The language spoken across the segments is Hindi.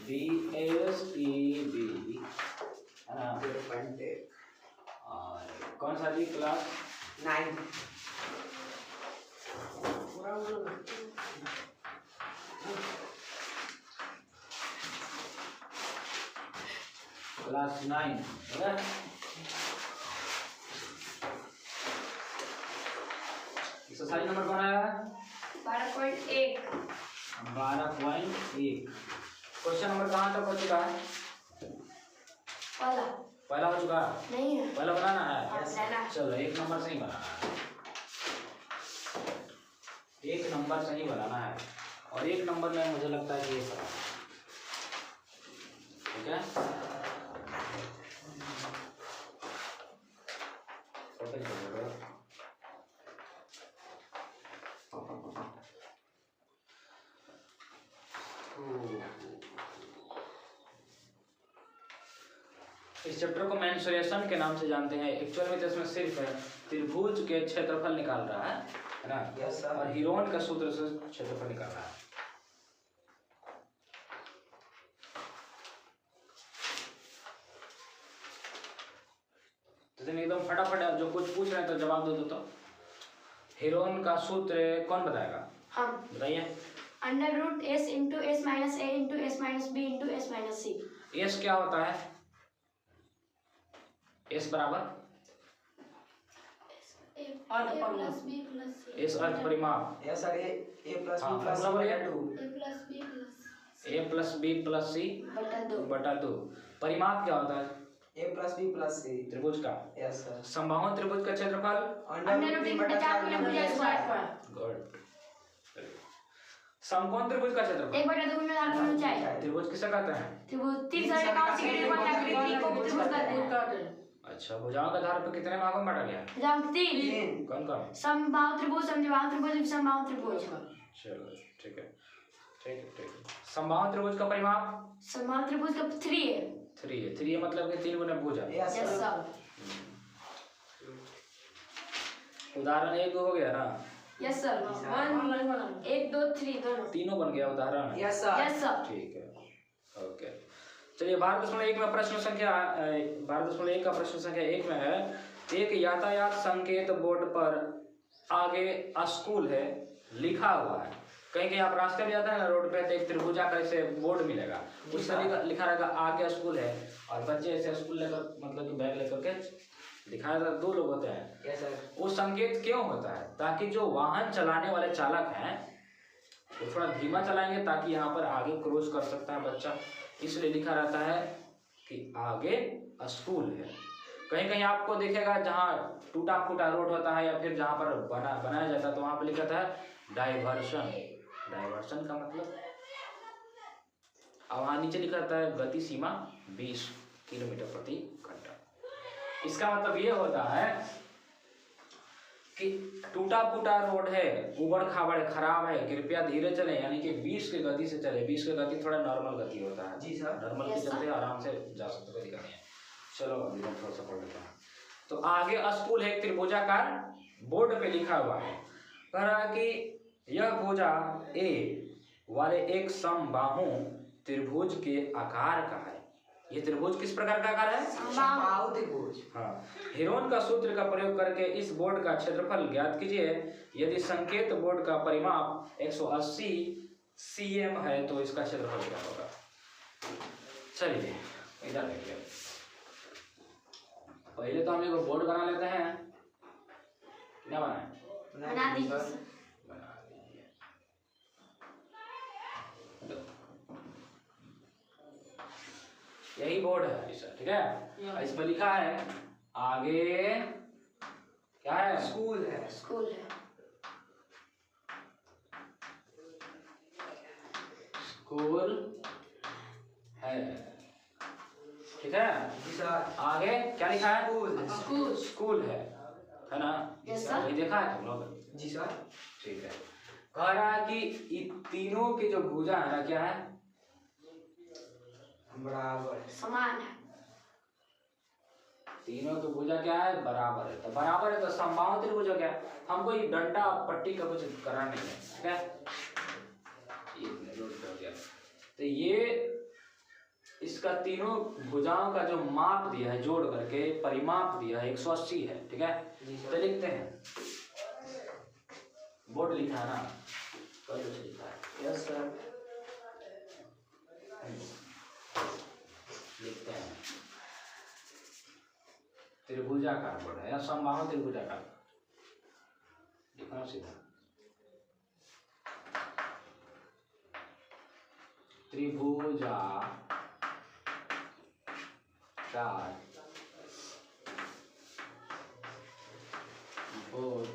BSEB है ना। 0.8 और कौन सा जी क्लास 9 क्लास 9 है। एक्सरसाइज नंबर कौन आया? 12.1। 12.1। क्वेश्चन नंबर कहाँ तक हो चुका है? पहला हो चुका है? नहीं है, पहला बनाना है। बनाना है। चलो 1 नंबर से ही बनाना है, 1 नंबर से ही बनाना है। और 1 नंबर में मुझे लगता है कि ये सवाल ठीक है। इस चैप्टर को मेंसुरेशन के नाम से जानते हैं। एक्चुअल में तो इसमें सिर्फ त्रिभुज के क्षेत्रफल निकाल रहा है ना। Yes sir. और हीरोन का सूत्र से क्षेत्रफल निकाल रहा है। तो एकदम फटाफट जो कुछ पूछ रहे हैं तो जवाब दो तो। हीरोन का सूत्र कौन बताएगा? हम बताइए। √s × s - a × s - b × s - c। s क्या होता है? s बराबर s अर्थ परिमाप। Yes sir. a + b + c/2 a + b + c बटा 2। परिमाप क्या होता है? a + b + c त्रिभुज का। Yes sir. समबाहु त्रिभुज का क्षेत्रफल गुड। समकोण त्रिभुज का क्षेत्रफल 1/2 त्रिभुज किसे कहते हैं? त्रिभुज 3 360 त्रिकोण को त्रिभुज कहते हैं। अच्छा, भुजाओं का आधार पर कितने भागों में बांटा गया? तीन। कौन कौन? समबाहु त्रिभुज, समद्विबाहु त्रिभुज, विषमबाहु त्रिभुज। चलो ठीक है। समबाहु त्रिभुज का परिमाप समबाहु त्रिभुज का 3 है। 3 है। 3 मतलब कि 3 गुना भुजा। Yes yes sir. सर। उदाहरण 1 हो गया ना। Yes sir. 1 2 3 दोनों तीनों बन गया उदाहरण। Yes sir. Yes sir. ठीक है ओके। चलिए 12.1 में प्रश्न संख्या 12.1 का प्रश्न संख्या 1 में है, एक यातायात संकेत बोर्ड पर आगे स्कूल है लिखा हुआ है। कहीं कहीं आप रास्ते में जाते हैं ना, रोड पे, तो एक त्रिभुजाकार ऐसे बोर्ड मिलेगा, उससे लिखा रहेगा आगे स्कूल है। और बच्चे ऐसे स्कूल लेकर मतलब कि बैग लेकर के दिखाया था। 2 लोग होते हैं। Yes sir. वो संकेत क्यों होता है? ताकि जो वाहन चलाने वाले चालक हैं वो थोड़ा धीमा चलाएंगे ताकि यहाँ पर आगे क्रॉस कर सकता है बच्चा, इसलिए लिखा रहता है कि आगे स्कूल है। कहीं कहीं आपको दिखेगा जहाँ टूटा फूटा रोड होता है या फिर जहाँ पर बनाया जाता है तो वहाँ पर लिखा था डाइवर्शन। डाइवर्शन का मतलब, और वहाँ नीचे लिखा रहता है गति सीमा 20 किलोमीटर प्रति घंटा। इसका मतलब ये होता है कि टूटा फूटा रोड है, उबड़ खाबड़ खराब है, कृपया धीरे चले, यानी कि 20 की गति से चले। 20 की गति थोड़ा नॉर्मल गति होता है। जी सर। नॉर्मल की चलते आराम से जा सकते, कोई दिक्कत नहीं है। चलो अभी हम थोड़ा सा पढ़ लेते हैं। तो आगे स्कूल है, त्रिभुजाकार बोर्ड पे लिखा हुआ है। कह रहा है कि यह भुजा ए वाले एक समबाहु त्रिभुज के आकार का है। ये त्रिभुज किस प्रकार का आकार है? समबाहु त्रिभुज। हाँ। हीरोन का सूत्र का प्रयोग करके इस बोर्ड का क्षेत्रफल ज्ञात कीजिए। यदि संकेत बोर्ड का परिमाप 180 cm है तो इसका क्षेत्रफल क्या होगा? चलिए इधर देखिए, पहले तो हम एक बोर्ड बना लेते हैं। क्या बनाए? बना दीजिए। यही बोर्ड है ऐसा, ठीक है। इसमें लिखा है आगे क्या है? स्कूल है। स्कूल है। स्कूल है, ठीक है। जी सर। आगे क्या लिखा है? स्कूल। स्कूल है ना। Yes sir. ये देखा है तुम लोग? जी सर। ठीक है। कह रहा है कि इन तीनों की जो भुजा है ना, क्या है? बराबर समान है। तीनों की भुजा क्या है? बराबर है। तो बराबर है तो समबाहु त्रिभुज हो गया। हमको ये डंडा पट्टी का कुछ करना नहीं है, ठीक है। ये नोट कर दिया। तो ये इसका तीनों भुजाओं का जो माप दिया है जोड़ करके परिमाप दिया है 180 है, ठीक है। जी तो सर। लिखते हैं, बोर्ड लिखा है ना, कल से लिखा है। Yes sir. लिखते हैं त्रिभुजाकार बोर्ड है या समबाहु त्रिभुजाकार, लिखना सीधा। त्रिभुजाकार बोर्ड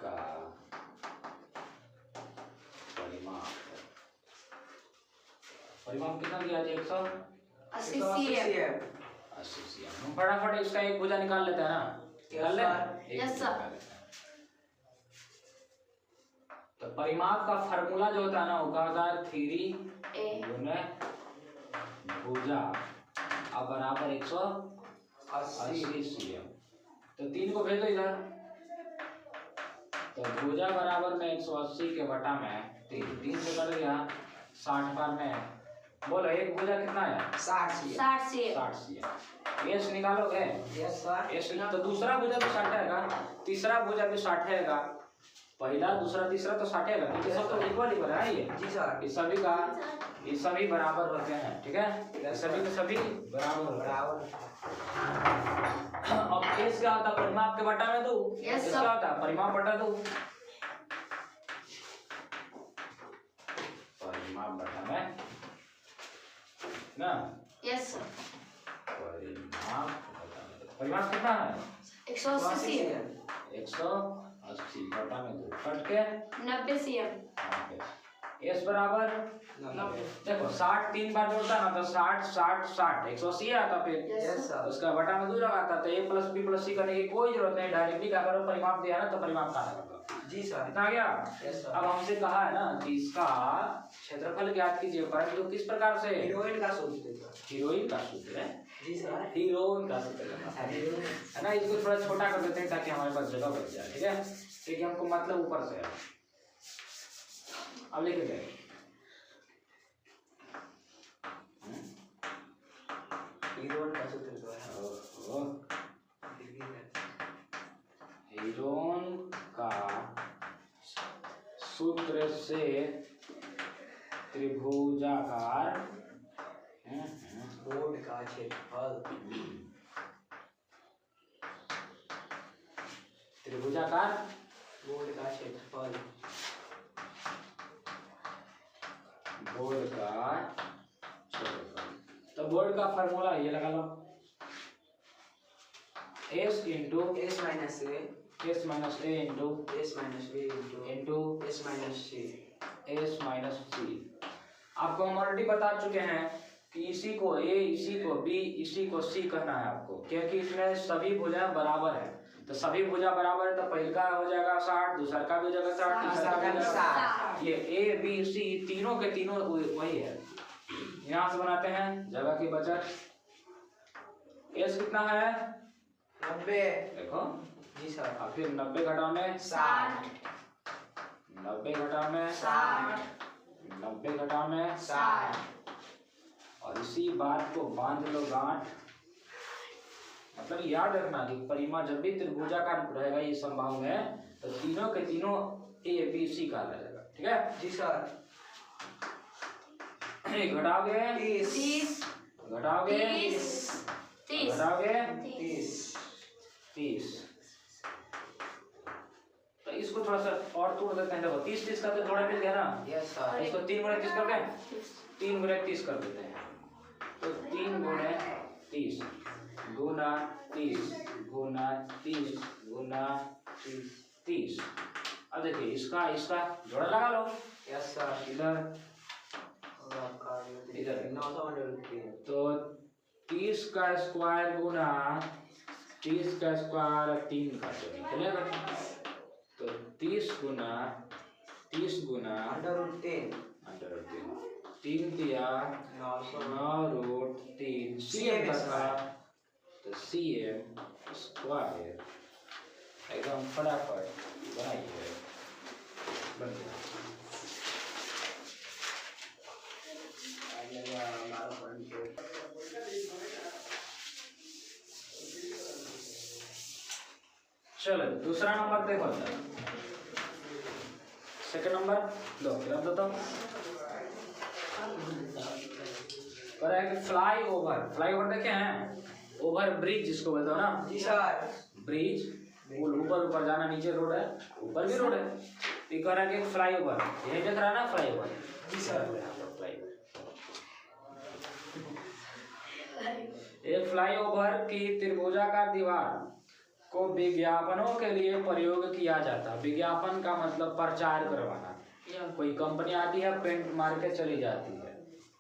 का परिमाप कितना दिया है? 80 cm। 80 cm। हम फटाफट इसका एक भुजा निकाल लेते हैं ना, निकाल ले। Yes sir. तो परिमाप का फार्मूला जो होता है ना, वो क्या होता है? 3 गुने भुजा अब बराबर 180 cm। तो 3 को भेजो इधर, तो भुजा बराबर में 180 के बटा में 3 से कट गया 60 बार में। बोलो एक भुजा कितना है? 60 cm। 60 cm। एस निकालोगे? Yes sir. एस तो दूसरा भुजा भी 60 हैगा, तीसरा भुजा भी 60 हैगा, पहला दूसरा तीसरा तो 60 हैगा, क्योंकि सब तो इक्वल इक्वल है ये। जी सर। ये सभी बराबर होते हैं, ठीक है। ये सभी के सभी बराबर होते हैं। अब एस क्या होता है? परिमाप के बटा में 2। Yes S sir. क्या होता है? परिमाप बटा 2। परिमाप बटा में ना, यस सर। परिमाप कितना है? 180 cm। 180 बटा में 2 कट के 90 cm। एस बराबर देखो 60 3 बार जोड़ता ना, तो 60 60 60 180 आता फिर। Yes sir. उसका बटा में 2 लगाता, तो a + b + c करने की कोई जरूरत नहीं, डायरेक्टली क्या करो, परिमाप दिया ना तो परिमाप का लगा। जी सर। इतना आ गया। Yes sir. अब हमसे कहा है ना कि इसका क्षेत्रफल ज्ञात कीजिए, परंतु किस प्रकार से? हीरोइन का सूत्र सर। हीरोइन का सूत्र है। जी सर। हीरोइन का सूत्र है ना। इसको थोड़ा छोटा कर देते हैं ताकि हमारे पास जगह बच जाए, ठीक है, क्योंकि हमको मतलब ऊपर से है। अब लिख दे हीरोइन का सूत्र जो है हीरोइन का सूत्र से त्रिभुजाकार बोर्ड का क्षेत्रफल। त्रिभुजाकार बोर्ड का क्षेत्रफल। बोर्ड का क्षेत्रफल। तो बोर्ड का फार्मूला ये लगा लो, s into s minus a s minus a into s minus b into s minus c। s minus c। आपको हम ऑलरेडी बता चुके हैं कि इसी को a, इसी को b, इसी को c कहना है आपको, क्योंकि इसमें सभी भुजाएं बराबर है। तो सभी भुजा बराबर है, तो पहले का हो जाएगा 60, दूसरा का भी हो जाएगा 60, तीसरा का भी हो जाएगा 60। ये a b c तीनों के तीनों वही है। यहाँ से बनाते हैं, जगह की बचत। s कितना है? 90। देखो जी सर। और फिर 90 घटाओ में 60। 90 घटाओ में 60। 90 घटाओ में 60। और इसी बात को बांध लो गांठ। मतलब याद रखना कि परिमाप जब भी त्रिभुजाकार रहेगा ये समबाहु में, तो तीनों के तीनों a b c कहा जाएगा, ठीक है। जी सर। घटाओगे 30। घटाओगे 30। घटाओगे 30। तो इसको थोड़ा सा और तोड़ देते हैं। देखो 30 30 का तो थोड़ा मिल गया ना, यस सर। इसको 3 गुणे 30 कर दें, 3 गुणे 30 कर देते हैं। तो 3 गुणे 30 गुना 30 गुना 30 गुना 30। अब देखिए इसका जोड़ा लगा लो। Yes sir. इधर इधर 900 तो 30 का स्क्वायर गुना 30 का स्क्वायर 3 का चलेगा। तो 30 गुना √3 3 दिया 9√3 cm का था, तो cm स्क्वायर एकदम फटाफट बनाइए, बन गया। चलो दूसरा नंबर देखो, सेकंड नंबर दो, फिर अब दो फ्लाई ओवर। फ्लाई ओवर देखे हैं, ओवर ब्रिज जिसको बोलते हो ना, जी सर। ब्रिज, पुल, ऊपर ऊपर जाना, नीचे रोड है, ऊपर भी रोड है, तो ये कह रहा है कि फ्लाई ओवर, यही देख रहा है ना फ्लाई ओवर। जी सर। एक फ्लाईओवर की त्रिभुजाकार दीवार को विज्ञापनों के लिए प्रयोग किया जाता है। विज्ञापन का मतलब प्रचार करवाना। कोई कंपनी आती है, पेंट मार के चली जाती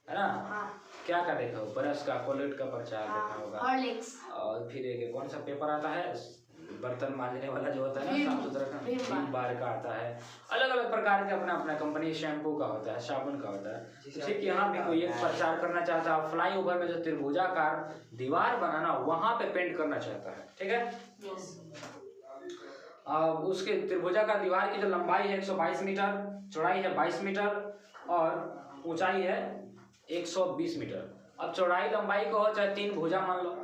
है ना। हाँ। क्या का देखा हो, ब्रश का, कोलगेट का प्रचार देखा होगा। हॉर्लिक्स। और फिर एक कौन सा पेपर आता है, बर्तन मांजने वाला जो होता है ना, साफ सुथरा का, विम बार का आता है। अलग अलग प्रकार के अपना अपना कंपनी, शैम्पू का होता है, साबुन का होता है। ठीक, यहाँ भी कोई एक प्रचार करना चाहता है, फ्लाई ओवर में जो त्रिभुजाकार दीवार बनाना, वहां पे पेंट करना चाहता है। ठीक है, उसके त्रिभुजाकार दीवार की जो लंबाई है 122 मीटर, चौड़ाई है 22 मीटर और ऊंचाई है 120 मीटर। अब चौड़ाई लंबाई को हो चाहे 3 भुजा मान लो।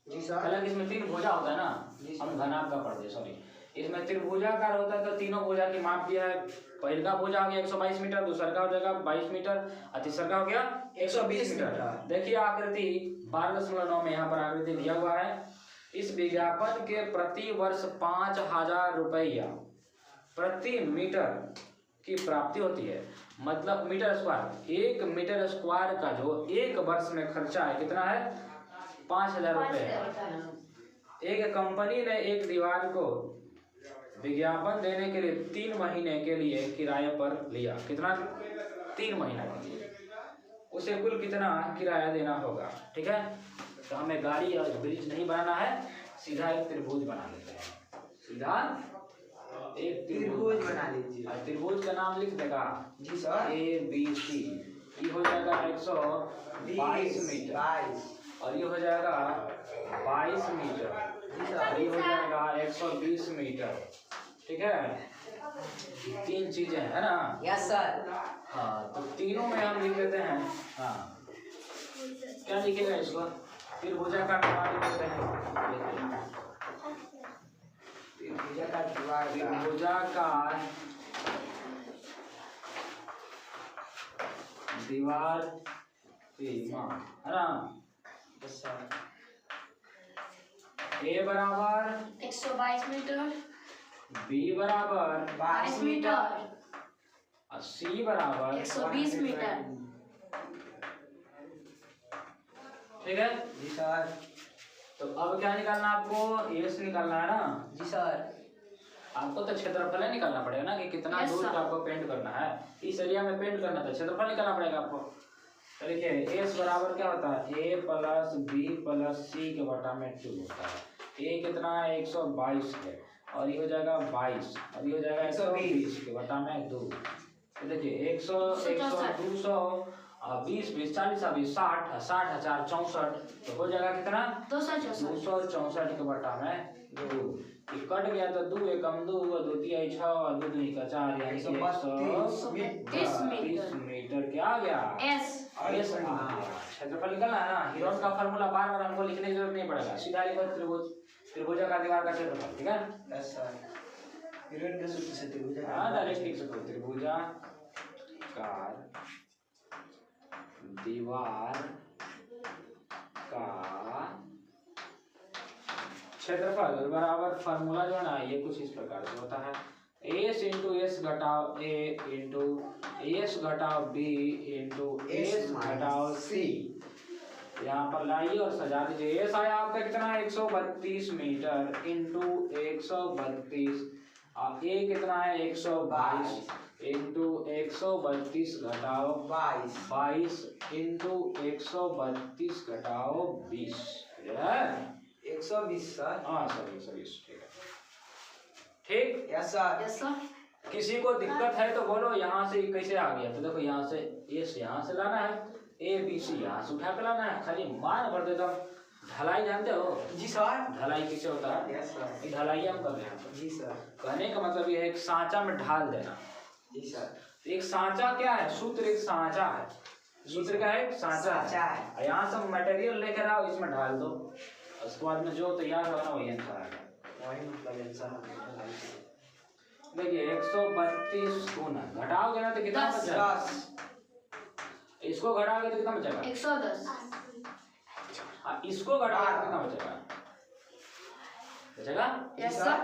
जी सर। हालांकि इसमें 3 भुजा होता है ना, हम घनाभ का पढ़ते, सॉरी, इसमें त्रिभुजाकार होता है तो तीनों भुजा की माप दिया है। पहले का भुजा हो गया 122 मीटर, दूसरा का हो जाएगा 22 मीटर और तीसरा का हो गया 120 मीटर। देखिए आकृति 12.9 में यहाँ पर आकृति दिया हुआ है। इस विज्ञापन के प्रति वर्ष 5,000 रुपया प्रति मीटर की प्राप्ति होती है। मतलब मीटर स्क्वायर, 1 मीटर स्क्वायर का जो 1 वर्ष में खर्चा है कितना है, 5,000 रुपये। एक कंपनी ने एक दीवार को विज्ञापन देने के लिए 3 महीने के लिए किराए पर लिया। कितना? 3 महीना के लिए। उसे कुल कितना किराया देना होगा? ठीक है, तो हमें गाड़ी और ब्रिज नहीं बनाना है, सीधा एक त्रिभुज बना लेते हैं। सीधा एक त्रिभुज बना लीजिए। त्रिभुज का नाम लिख देगा। जी सर। ABC। ये हो जाएगा 122 मीटर और ये हो जाएगा 22 मीटर और ये हो जाएगा 120 मीटर। ठीक है, 3 चीजें है ना। Yes sir. हाँ, तो तीनों में हम लिख देते हैं। हाँ, क्या लिखेगा इसको? त्रिभुजाकार दीवार लिख देते हैं। त्रिभुजाकार दीवार, त्रिभुजाकार दीवार की माप है ना। Yes sir. A बराबर 122 मीटर, B बराबर 22 मीटर और C बराबर 120 मीटर। ठीक है, जी सर। तो अब क्या निकालना आपको? एस निकालना है ना। जी सर। आपको तो क्षेत्रफल ही निकालना पड़ेगा ना कि कितना Yes, दूर sir. का आपको पेंट करना है। इस एरिया में पेंट करना था, क्षेत्रफल निकालना पड़ेगा आपको। तो देखिए एस बराबर क्या होता है, A प्लस बी प्लस सी के बटा में 2 होता है। ए कितना है, 122 है और ये हो जाएगा 22 और ये हो जाएगा 120 के बटा में 2। तो देखिए 100 200 20 20 40 20 60 60 64 तो हो जाएगा कितना, 264 के बटा में 2। कट गया तो 2 एकम 2 और 2 तिहाई 6 और 2 दूनी का 4 यानी 132 मीटर। क्या आ गया? एस। क्षेत्रफल निकलना है ना। हीरोन का फार्मूला बार बार हमको लिखने की जरूरत नहीं पड़ेगा, सीधा लिखो त्रिभुज, त्रिभुजाकार दीवार का क्षेत्रफल। ठीक है, यस सर। हीरोन के सूत्र से त्रिभुजाकार, हाँ डायरेक्ट लिख सकते हो। त्रिभुजाकार दीवार का क्षेत्रफल बराबर फार्मूला जो है ना, ये कुछ इस प्रकार से होता है। एस इंटू एस घटाव ए इंटू एस घटाव बी इंटू एस घटाव सी। यहाँ पर लाइए और सजा दीजिए। एस आया आपका कितना, 132 मीटर इंटू 132 और ए कितना है 122 इंटू 132 घटाव 22 इंटू 132 घटाव 20 है 120 सर। हाँ सही ठीक है। ठीक, यस सर। Yes sir. किसी को दिक्कत है तो बोलो यहाँ से कैसे आ गया। तो देखो यहाँ से एस यहाँ से लाना है, ए बी सी यहाँ से उठा के लाना है, खाली मान भर देता हूँ। ढलाई जानते हो? जी सर। ढलाई किसे होता है? Yes sir. ढलाई हम कर रहे हैं। जी सर। कहने का मतलब ये है एक सांचा में ढाल देना। जी सर। एक सांचा क्या है, सूत्र एक सांचा है। सूत्र का है सांचा है। यहाँ से मटेरियल लेकर आओ, इसमें ढाल दो, उसके बाद में जो तैयार होगा ना वही आंसर आएगा। वही मतलब आंसर है। देखिए 132 गुना घटाओगे ना तो कितना 10। बचेगा? 10 इसको घटाओगे तो कितना बचेगा? 110। हाँ, इसको घटाओगे तो कितना बचेगा? बचेगा? Yes sir.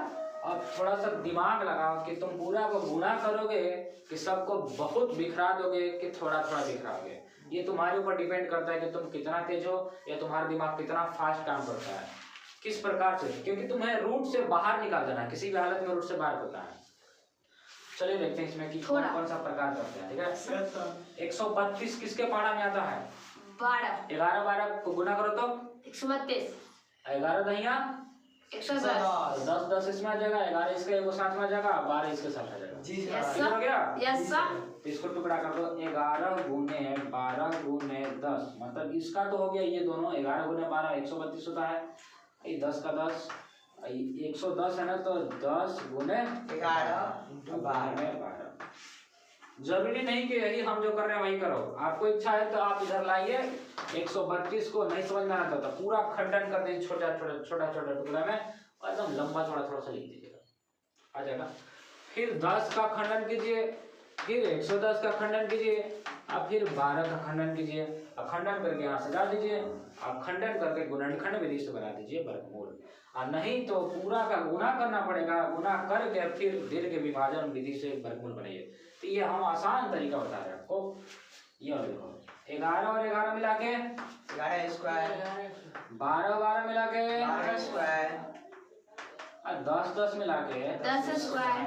अब थोड़ा सा दिमाग लगाओ कि तुम पूरा को गुना करोगे कि सबको बहुत बिखरा दोगे कि थोड़ा थोड़ा बिखराओगे। ये तुम्हारे ऊपर डिपेंड करता है कि तुम कितना तेज हो या तुम्हारा दिमाग कितना फास्ट काम करता है, किस प्रकार से, क्योंकि तुम्हें रूट से बाहर निकाल देना है, किसी भी हालत में रूट से बाहर करना है। चलिए देखते हैं इसमें कि कौन कौन सा प्रकार करते हैं। ठीक है, 132 किसके पारा में आता है? 12। 11 12 को गुना करो तो 132। 11 दहिया 110। 10 10 इसमें आ जाएगा, 11 इसके एगो साथ में आ जाएगा, 12 इसके साथ आ जाएगा। जी यस सर। ठीक हो गया? Yes sir. तो इसको टुकड़ा कर दो, 11 गुने 12 गुने 10, मतलब इसका तो हो गया ये दोनों, 11 गुने 12 132 होता है, ये 10 का 10 110 है ना, तो 10 गुने 11 into 12। 12। जरूरी नहीं कि यही हम जो कर रहे हैं वही करो, आपको इच्छा है तो आप इधर लाइए। 132 को नहीं समझ में आता तो पूरा खंडन कर दीजिए छोटा छोटा टुकड़ा में, और एकदम लंबा थोड़ा सा लिख दीजिएगा, आ जाएगा। फिर 10 का खंडन कीजिए, फिर 110 का खंडन कीजिए, अब फिर 12 का खंडन कीजिए, अब खंडन करके यहाँ सजा दीजिए, अब खंडन करके गुणनखंड विधि से बना दीजिए वर्गमूल। और नहीं तो पूरा का गुना करना पड़ेगा, गुना करके फिर दीर्घ विभाजन विधि से वर्गमूल बनाइए। तो ये हम आसान तरीका बता रहे हैं आपको। ये देखो 11 और 11 मिला के 11 स्क्वायर, 12 12 मिला के 12 स्क्वायर, और 10 10 मिला के 10 स्क्वायर।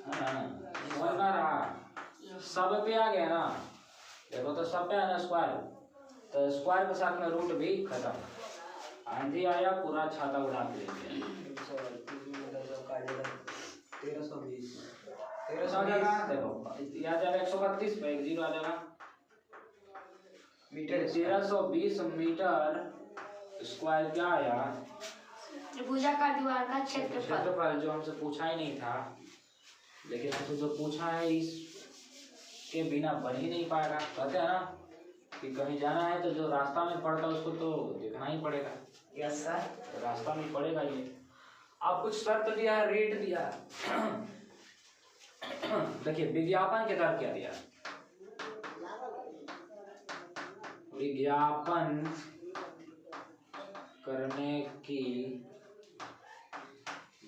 समझ में आ रहा? सब पे आ गया ना, देखो तो सब पे आना स्क्वायर, तो स्क्वायर के साथ में रूट भी खत्म। आंधी आया पूरा छाता उड़ा के ले गया। 1320 आ जाएगा, देखो ये आ जाएगा 132 पे 1 0 आ जाएगा, मीटर 1320 मीटर स्क्वायर क्या आया? त्रिभुजाकार दीवार का क्षेत्रफल। क्षेत्रफल जो हमसे पूछा ही नहीं था, लेकिन हमसे जो पूछा है इस के बिना बन ही नहीं पाएगा। कहते हैं ना कि कहीं जाना है तो जो रास्ता में पड़ता है उसको तो देखना ही पड़ेगा। Yes sir. तो रास्ता में पड़ेगा ये। आप कुछ शर्त दिया है, रेट दिया है। देखिए विज्ञापन के दर क्या दिया? विज्ञापन करने की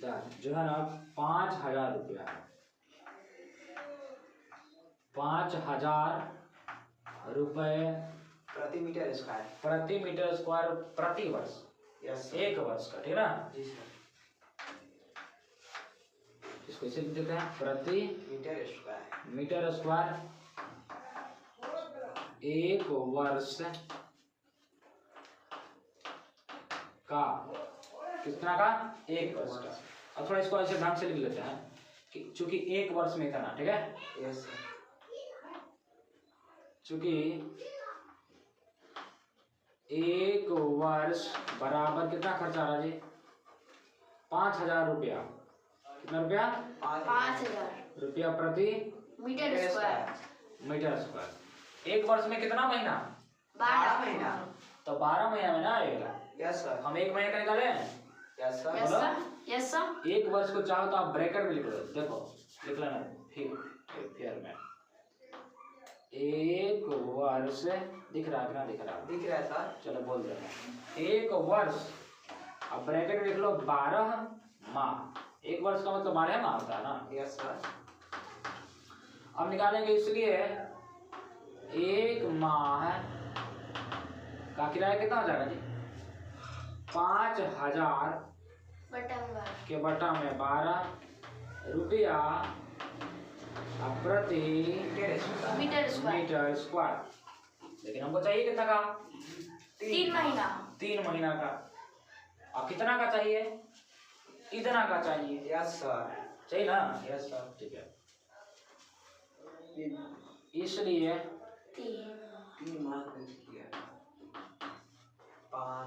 दर जो है ना 5000 रुपया, 5000 रुपये प्रति मीटर स्क्वायर। प्रति मीटर स्क्वायर प्रति वर्ष, यस एक वर्ष का, ठीक है ना? जी सर। इसको इसे लिख देते हैं, प्रति मीटर स्क्वायर एक वर्ष का, कितना का? एक वर्ष का। अब थोड़ा इसको ऐसे ढंग से लिख लेते हैं कि चूंकि एक वर्ष में इतना, ठीक है? Yes sir. चूंकि एक वर्ष बराबर कितना खर्चा आ रहा जी? 5000 रुपया। कितना रुपया? 5000 रुपया प्रति मीटर स्क्वायर। Metre square. एक वर्ष में कितना महीना? 12 महीना। तो 12 महीना में ना आएगा। Yes sir. हम एक महीने का निकाले? Yes sir. Yes sir. Yes sir. एक वर्ष को चाहो तो आप ब्रैकेट में लिख लो, देखो लिख लेना, फिर में एक वर्ष दिख रहा है ना? दिख रहा है, दिख रहा है सर। चलो बोल रहे हैं एक वर्ष, अब ब्रैकेट में लिख लो 12 माह। एक वर्ष का मतलब 12 माह होता है ना? Yes sir. अब निकालेंगे, इसलिए एक माह का किराया कितना हो जाएगा जी? 5000 के बटा में 12 रुपया प्रति मीटर स्क्वायर। लेकिन हमको चाहिए कितना का? 3 महीना। 3 महीना का। और कितना का चाहिए? इतना का चाहिए। Yes sir. चाहिए ना? Yes sir. ठीक है, इसलिए 3 माह का किया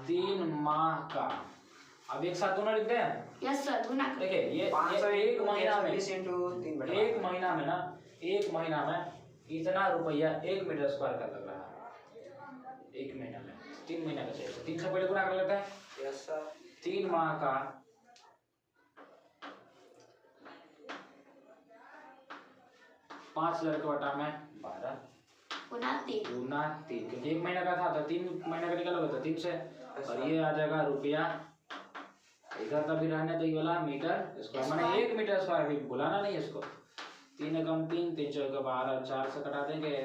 3 माह का। अब एक साथ दोनों लिखते हैं। Yes sir. गुना कर। देखिए ये एक महीना में, 20 into 3 एक महीना में ना, एक महीना में इतना रुपया 1 मीटर स्क्वायर का लग रहा है। एक महीना में 3 महीना का चाहिए, 3 से पहले गुना कर लेते हैं। Yes sir. 3 माह का 5,000 के बटा में 12 गुना 3 गुना 3, क्योंकि 1 महीना का था तो 3 महीना का निकलोगे तो 3 से, और ये आ जाएगा रुपया। इधर तभी रहने तो ये वाला मीटर स्क्वायर, माने 1 मीटर स्क्वायर, भी भुलाना नहीं इसको। 3 एकम 3, 3 चौके 12, 4 से कटा देंगे,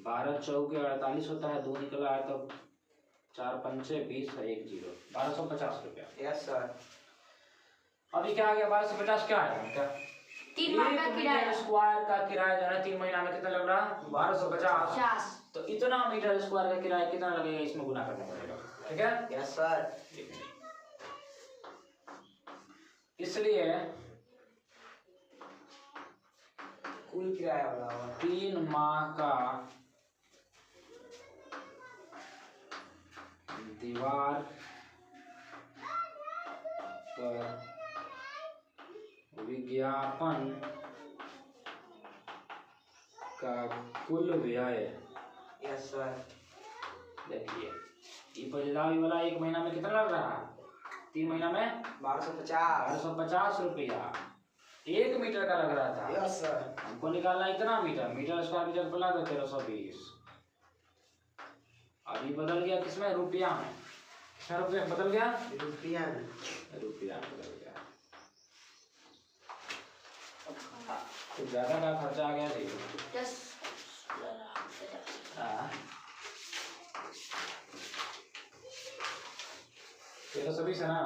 12 चौके 48 होता है, 2 निकला है तो 4 पंचे 20 है, 1 0, 1250 रुपया। Yes sir. अभी क्या आ गया 1250 क्या आएगा क्या? 3 माह का किराया स्क्वायर का किराया जो है 3 महीना में कितना लग रहा है 1250। 50। तो इतना मीटर स्क्वायर का किराया कितना लगेगा इसमें गुना करना पड़ेगा, ठीक है। Yes sir. इसलिए कुल किराया बराबर 3 माह का दीवार पर विज्ञापन का कुल व्यय। Yes sir. देखिए ये बदलाव वाला 1 महीना में कितना लग रहा है, 3 महीना में 1250। 1250 रुपया 1 मीटर का लग रहा था। Yes sir. हमको निकालना इतना मीटर, मीटर स्क्वायर की जगह पर लगा 1320। अभी बदल गया किसमें, रुपया में। किसमें रुपया बदल गया, रुपया रुपया बदल गया। तो ज्यादा का खर्चा आ गया जी। 10 हाँ 1320 है ना।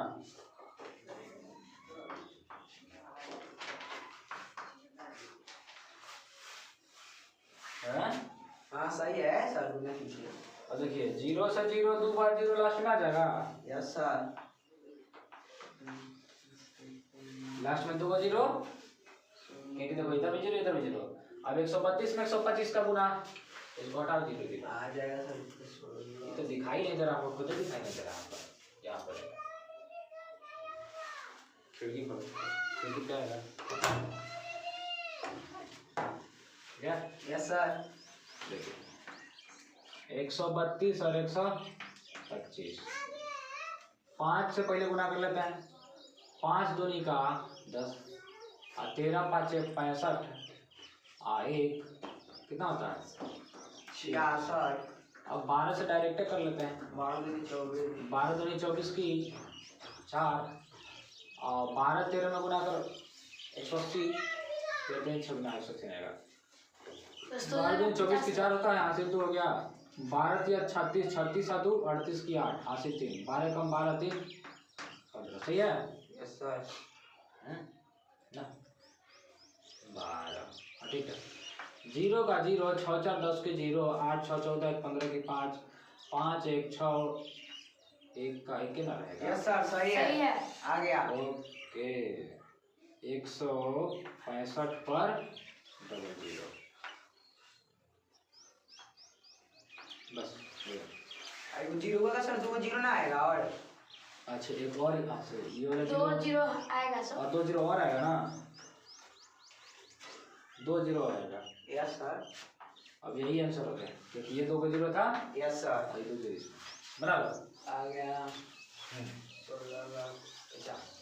हाँ सही है सर, गुना कीजिए। और देखिए 0 से 0 2 बार 0 लास्ट में आ जाएगा। Yes sir. लास्ट में 2 का 0, क्योंकि देखो इधर भी 0 इधर भी 0। अब 132 में 125 का गुना, इसको हटाओ 0 0 आ जाएगा सर। ये तो दिखाई नहीं दे रहा आपको, खुद दिखाई नहीं दे रहा आपको। यहाँ पर खिड़की खोलो, खिड़की क्या है क्या? Yes sir. देखिए 132 और 125, 5 से पहले गुना कर लेते हैं। 5 दूनी का 10, और 13 पाँचे 65, और 1 कितना होता है 66। अब 12 से डायरेक्ट कर लेते हैं। 12 दूनी 24। 12 दूनी 24 की 4, और 12 13 में गुना कर 180, 180 आएगा। 12 दूनी 24 की 4 होता है, यहाँ से 2 हो गया। 12 या 36, 36 और 2 38 की 8, यहाँ से 3, 12 कम 12 3 15, सही है। Yes sir. ना 12, ठीक है। 0 का 0, 6 4 10 के 0, 8 6 14 1 15 के 5, 5 1 6 1 का 1 ना रहेगा। यस सर सही सही है। है। आ गया। ओके 165 पर डबल 0, बस हो गया। एगो 0 होगा सर, 2 0 ना आएगा। और अच्छा एक और, अच्छा ये वाला 2 0 आएगा सर। और 2 0 और आएगा ना, 2 0 आएगा। Yes sir. अब यही आंसर हो गया, क्योंकि ये 2 का 0 था, यस सर। और ये 2 0 बराबर आ गया 16 50।